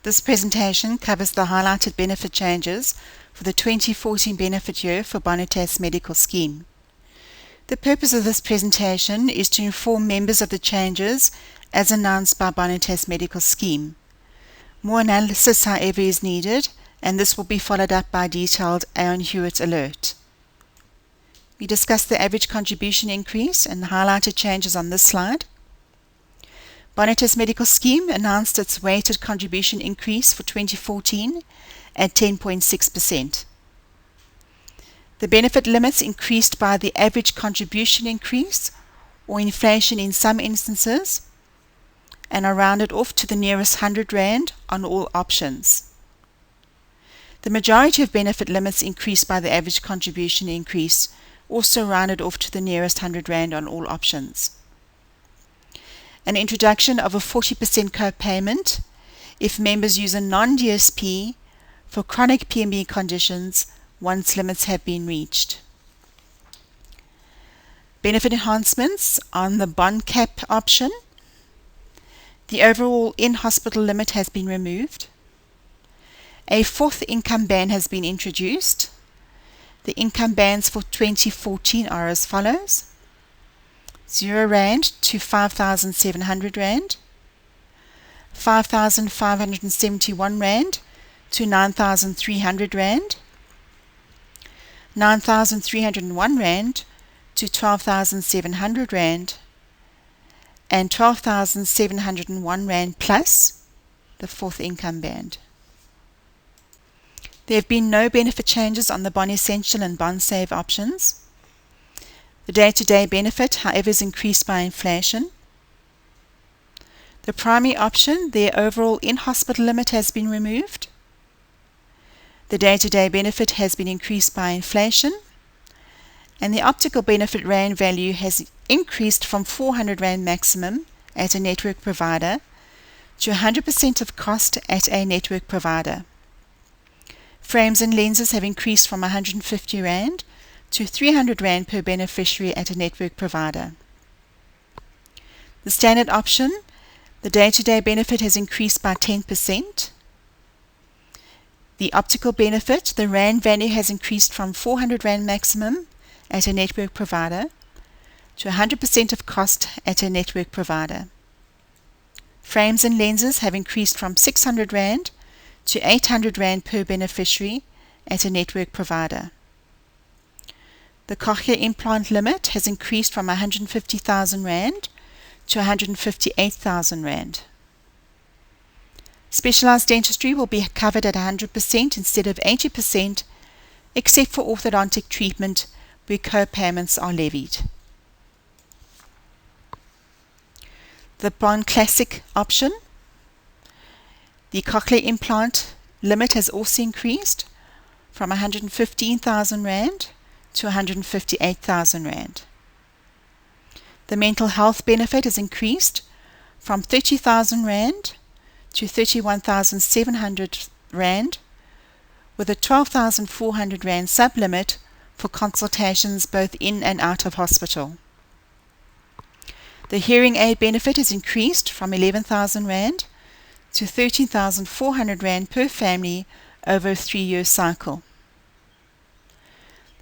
This presentation covers the highlighted benefit changes for the 2014 benefit year for Bonitas Medical Scheme. The purpose of this presentation is to inform members of the changes as announced by Bonitas Medical Scheme. More analysis, however, is needed, and this will be followed up by a detailed Aon Hewitt alert. We discuss the average contribution increase and highlighted changes on this slide. Bonitas Medical Scheme announced its weighted contribution increase for 2014 at 10.6%. The benefit limits increased by the average contribution increase or inflation in some instances and are rounded off to the nearest 100 Rand on all options. The majority of benefit limits increased by the average contribution increase, also rounded off to the nearest 100 Rand on all options. An introduction of a 40% co-payment if members use a non-DSP for chronic PME conditions once limits have been reached. Benefit enhancements on the bond cap option. The overall in-hospital limit has been removed. A fourth income band has been introduced. The income bands for 2014 are as follows: 0 Rand to 5,700 Rand, 5,571 Rand to 9,300 Rand, 9,301 Rand to 12,700 Rand, and 12,701 Rand plus the fourth income band. There have been no benefit changes on the Bond Essential and Bond Save options. The day-to-day benefit, however, is increased by inflation. The primary option, their overall in-hospital limit has been removed. The day-to-day benefit has been increased by inflation. And the optical benefit Rand value has increased from 400 Rand maximum at a network provider to 100% of cost at a network provider. Frames and lenses have increased from 150 Rand to 300 Rand per beneficiary at a network provider. The standard option, the day-to-day benefit has increased by 10%. The optical benefit, the Rand value has increased from 400 Rand maximum at a network provider to 100% of cost at a network provider. Frames and lenses have increased from 600 Rand to 800 Rand per beneficiary at a network provider. The cochlear implant limit has increased from 150,000 Rand to 158,000 Rand. Specialized dentistry will be covered at 100% instead of 80%, except for orthodontic treatment where co-payments are levied. The Bond Classic option. The cochlear implant limit has also increased from 115,000 Rand to 158,000 Rand. The mental health benefit has increased from 30,000 Rand to 31,700 Rand with a 12,400 Rand sub-limit for consultations both in and out of hospital. The hearing aid benefit has increased from 11,000 Rand to 13,400 Rand per family over a 3-year cycle.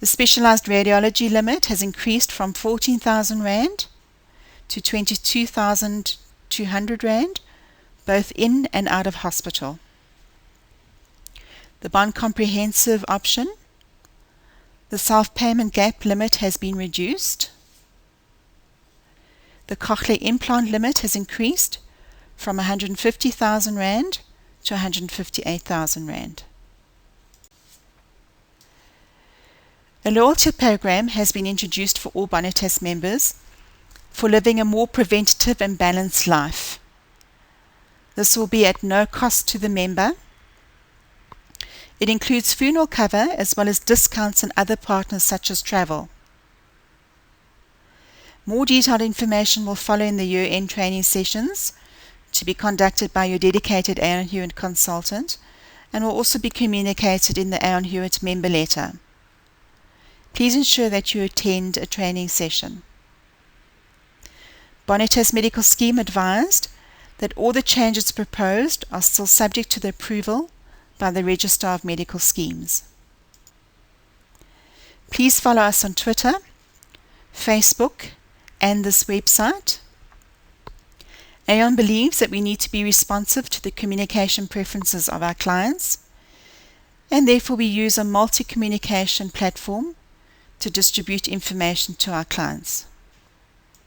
The specialized radiology limit has increased from 14,000 Rand to 22,200 Rand, both in and out of hospital. The Bond Comprehensive option. The self-payment gap limit has been reduced. The cochlear implant limit has increased from 150,000 Rand to 158,000 Rand. A loyalty program has been introduced for all Bonitas members for living a more preventative and balanced life. This will be at no cost to the member. It includes funeral cover as well as discounts and other partners such as travel. More detailed information will follow in the year-end training sessions to be conducted by your dedicated Aon Hewitt consultant and will also be communicated in the Aon Hewitt member letter. Please ensure that you attend a training session. Bonitas Medical Scheme advised that all the changes proposed are still subject to the approval by the Registrar of Medical Schemes. Please follow us on Twitter, Facebook, and this website. Aon believes that we need to be responsive to the communication preferences of our clients, and therefore we use a multi-communication platform to distribute information to our clients.